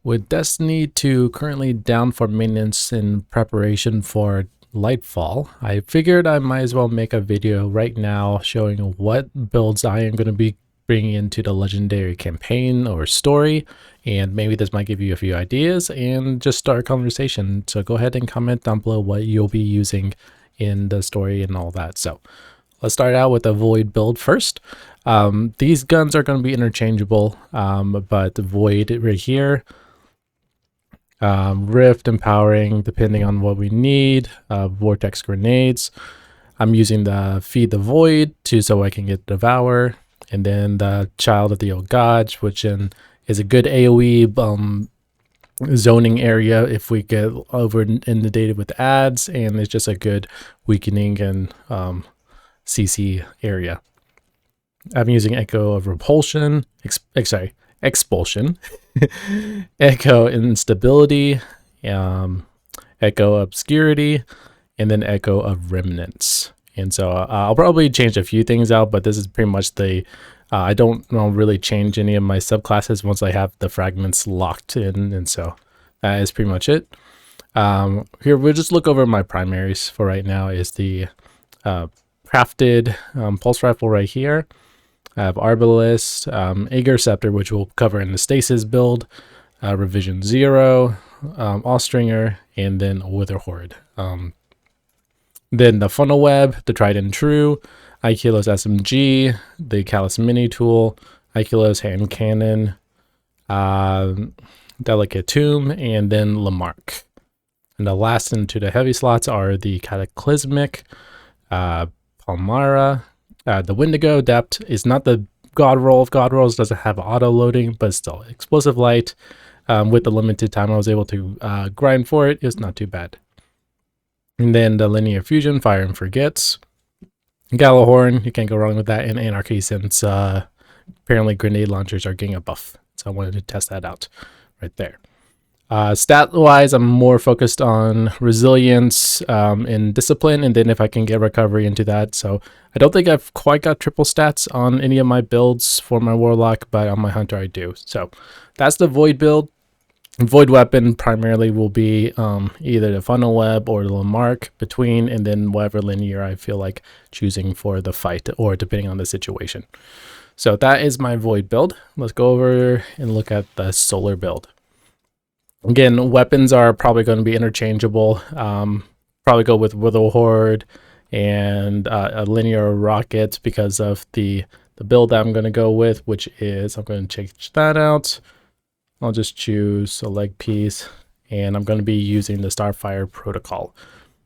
With Destiny 2 currently down for maintenance in preparation for Lightfall, I figured I might as well make a video right now showing what builds I am going to be bringing into the legendary campaign or story, and maybe this might give you a few ideas and just start a conversation. So go ahead and comment down below what you'll be using in the story and all that. So let's start out with a Void build first. These guns are going to be interchangeable, but the Void right here, Rift, Empowering, depending on what we need, Vortex Grenades. I'm using the Feed the Void so I can get Devour, and then the Child of the Old Gods, which is a good AoE zoning area if we get over inundated with ads, and it's just a good weakening and CC area. I'm using Echo of Repulsion, Expulsion, Echo Instability, Echo Obscurity, and then Echo of Remnants. And so I'll probably change a few things out, but this is pretty much the I don't really change any of my subclasses once I have the fragments locked in, and so that is pretty much it. Here we'll just look over my primaries for right now. Is the crafted pulse rifle right here. I have Arbalist, Aegir Scepter, which we'll cover in the Stasis build, Revision 0, Austringer, and then Wither Horde. Then the Funnel Web, the Tried and True, Ikelos SMG, the Callus Mini Tool, Ikelos Hand Cannon, Delicate Tomb, and then Lamarck. And the last into the heavy slots are the Cataclysmic, Palmyra. The Wendigo Adept is not the God Roll of God Rolls, doesn't have auto loading, but still Explosive Light. With the limited time I was able to grind for it, it's not too bad. And then the Linear Fusion, Fire and Forgets. Gallahorn, you can't go wrong with that, and Anarchy, since apparently grenade launchers are getting a buff. So I wanted to test that out right there. Stat-wise, I'm more focused on resilience and discipline, and then if I can get recovery into that. So I don't think I've quite got triple stats on any of my builds for my Warlock, but on my Hunter I do. So that's the Void build. Void weapon primarily will be either the Funnel Web or the Lamarck between, and then whatever linear I feel like choosing for the fight, or depending on the situation. So that is my Void build. Let's go over and look at the Solar build. Again, weapons are probably going to be interchangeable. Probably go with Wither Horde and a linear rocket because of the build that I'm going to go with, which is, I'm going to change that out. I'll just choose a leg piece, and I'm going to be using the Starfire protocol.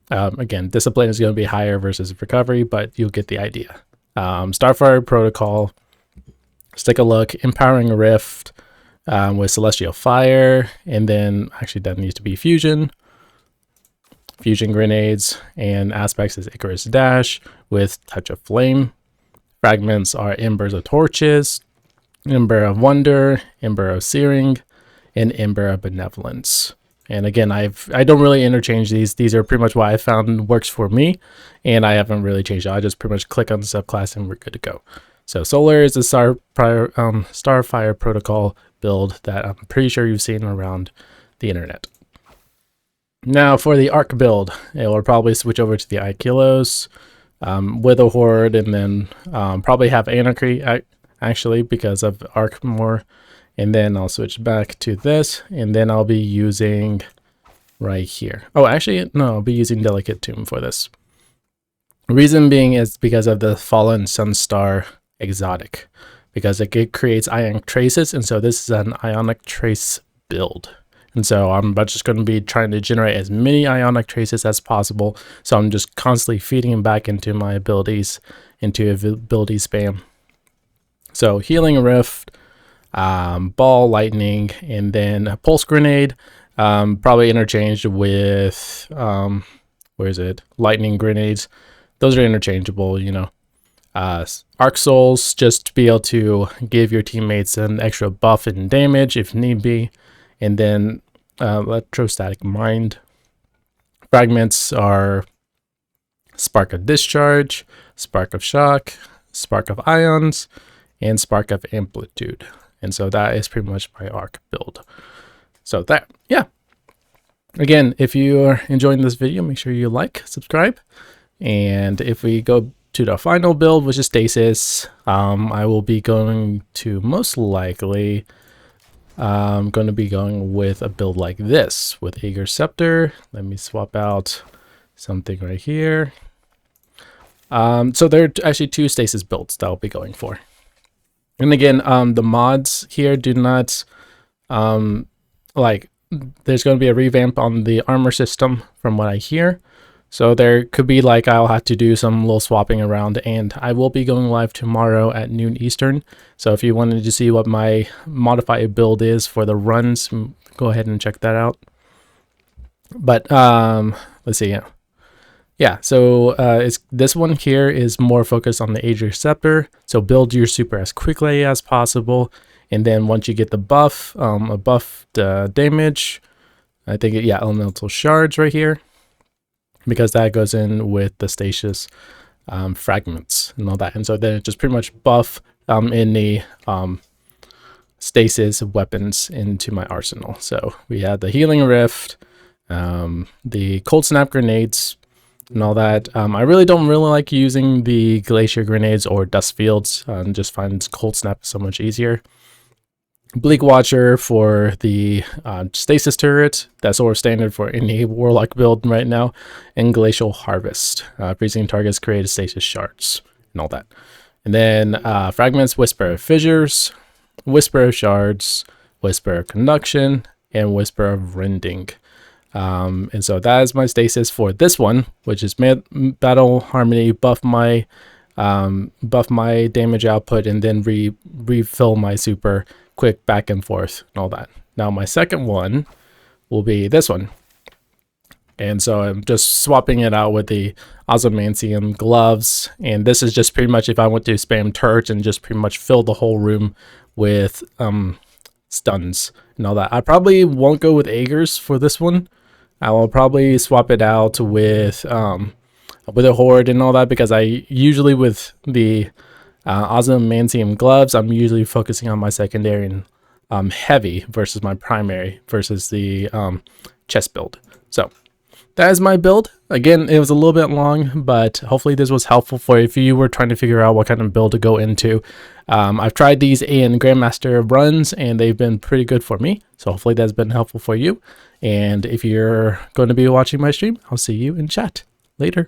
Again, discipline is going to be higher versus recovery, but you'll get the idea. Starfire protocol, let's take a look. Empowering Rift with Celestial Fire, and then actually that needs to be Fusion Grenades, and Aspects is Icarus Dash with Touch of Flame. Fragments are Embers of Torches, Ember of Wonder, Ember of Searing, and Ember of Benevolence. And again, I don't really interchange these. These are pretty much what I found works for me, and I haven't really changed it. I just pretty much click on the subclass and we're good to go. So Solar is a Starfire protocol build that I'm pretty sure you've seen around the internet. Now for the Arc build, it will probably switch over to the Ikelos, Wither Horde, and then probably have Anarchy actually because of Arc more. And then I'll switch back to this, and then I'll be using right here. Oh, actually, no, I'll be using Delicate Tomb for this. Reason being is because of the Fallen Sunstar exotic, because it creates ionic traces, and so this is an ionic trace build. And so I'm just going to be trying to generate as many ionic traces as possible. So I'm just constantly feeding them back into my abilities, into ability spam. So Healing Rift, Ball, Lightning, and then a Pulse Grenade, probably interchanged with where is it? Lightning Grenades. Those are interchangeable, you know. Arc Souls, just to be able to give your teammates an extra buff and damage if need be. And then Electrostatic Mind. Fragments are Spark of Discharge, Spark of Shock, Spark of Ions, and Spark of Amplitude. And so that is pretty much my arc build. So that, yeah. Again, if you are enjoying this video, make sure you like, subscribe. And if we go to the final build, which is Stasis, I will be going to most likely, I'm going to be going with a build like this with Aegir Scepter. Let me swap out something right here. So there are actually 2 Stasis builds that I'll be going for. And again, the mods here do not, like, there's going to be a revamp on the armor system from what I hear. So there could be like, I'll have to do some little swapping around, and I will be going live tomorrow at noon Eastern. So if you wanted to see what my modified build is for the runs, go ahead and check that out. But let's see. Yeah, so it's this one here is more focused on the Aegir Scepter. So build your super as quickly as possible, and then once you get the buff, a buffed damage, I think elemental shards right here, because that goes in with the stasis fragments and all that. And so then it just pretty much buff in the stasis weapons into my arsenal. So we had the healing rift, the cold snap grenades, and all that. I really don't like using the glacier grenades or dust fields. Just find cold snap so much easier. Bleak Watcher for the stasis turret. That's sort of standard for any warlock build right now. And Glacial Harvest. Freezing targets create stasis shards and all that. And then fragments, Whisper of Fissures, Whisper of Shards, Whisper of Conduction, and Whisper of Rending. And so that is my stasis for this one, which is Battle Harmony, buff my damage output, and then refill my super quick back and forth and all that. Now my second one will be this one. And so I'm just swapping it out with the Ozymandium gloves. And this is just pretty much if I want to spam turrets and just pretty much fill the whole room with stuns and all that. I probably won't go with Aegir's for this one. I will probably swap it out with a horde and all that, because I usually with the Ozymandium gloves, I'm usually focusing on my secondary and heavy versus my primary versus the chest build. So that is my build. Again, it was a little bit long, but hopefully this was helpful for you if you were trying to figure out what kind of build to go into. I've tried these in Grandmaster runs, and they've been pretty good for me. So hopefully that's been helpful for you. And if you're going to be watching my stream, I'll see you in chat later.